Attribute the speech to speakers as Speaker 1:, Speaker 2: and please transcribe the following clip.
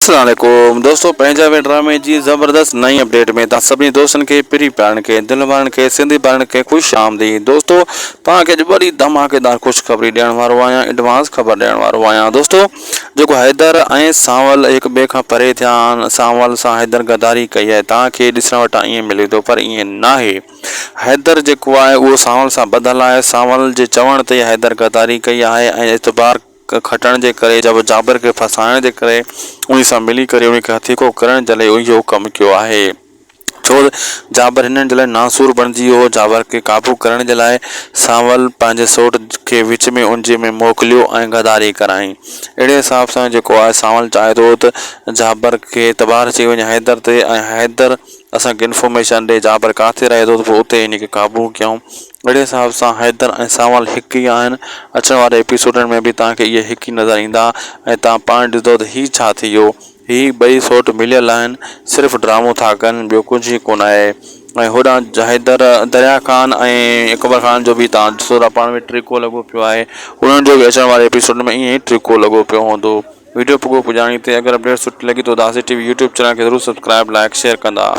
Speaker 1: अस्सलामुअलैकुम दोस्तों, पंहिंजा वे ड्रामे जी ज़बरदस्त नई अपडेट में तव्हां सभिनी दोस्तनि खे प्री प्यारनि खे दिलि वारनि खे सिंधी भाउरनि खे ख़ुशि आमदीद। दोस्तों तव्हांखे अॼु वरी धमाकेदार ख़ुशख़बरी ॾियण वारो आहियां, एडवांस ख़बर ॾियण वारो आहियां। दोस्तों जेको हैदर ऐं सांवल हिक ॿिए खां परे थिया आहिनि, सांवल सां हैदर गद्दारी कई आहे, तव्हांखे ॾिसण वटां ईअं मिले थो, पर ईअं न आहे। हैदर जेको आहे उहो सांवल सां ॿधल आहे, सांवल जे चवण ते हैदर गद्दारी कई आहे ऐं एतबार खटण जे करे, जब जाबिर खे फसाइण जे करे उन सां मिली करे उन खे हथीको करण जे लाइ इहो कमु कयो आहे। छो जाबिर हिननि जे लाइ नासूर बणिजी वियो हो। जाबिर खे क़ाबू करण जे लाइ सांवल पंहिंजे सोट खे विच में उनजे में मोकिलियो ऐं गद्दारी कराई। अहिड़े हिसाब सां जेको आहे सांवल चाहे थो त जाबिर खे एतबार अची वञे हैदर ते, ऐं हैदर असांखे इंफॉर्मेशन ॾे जाबिर किथे रहे थो, त पोइ उते हिन खे क़ाबू कयूं। अहिड़े हिसाब सां हैदर ऐं सांवल हिकु ई आहिनि। अचण वारे एपिसोडनि में बि तव्हांखे इहे हिकु ई नज़र ईंदा ऐं तव्हां पाण ॾिसंदो त हीउ छा थी वियो। हीअ ॿई सोट मिलियल आहिनि, सिर्फ़ु ड्रामो था कनि, ॿियो कुझु ई कोन आहे। ऐं होॾां हैदर दरिया ख़ान ऐं अकबर ख़ान जो बि तव्हां ॾिसो था पाण में ट्रिको लॻो पियो आहे। उन्हनि जो बि अचण वारे एपिसोड में ईअं ई ट्रिको लॻो पियो हूंदो। वीडियो पुॻो पुॼाणी ते अगरि अपडेट सुठी लॻी त दासी टीवी यूट्यूब चैनल खे ज़रूरु सब्सक्राइब लाइक शेयर कंदा।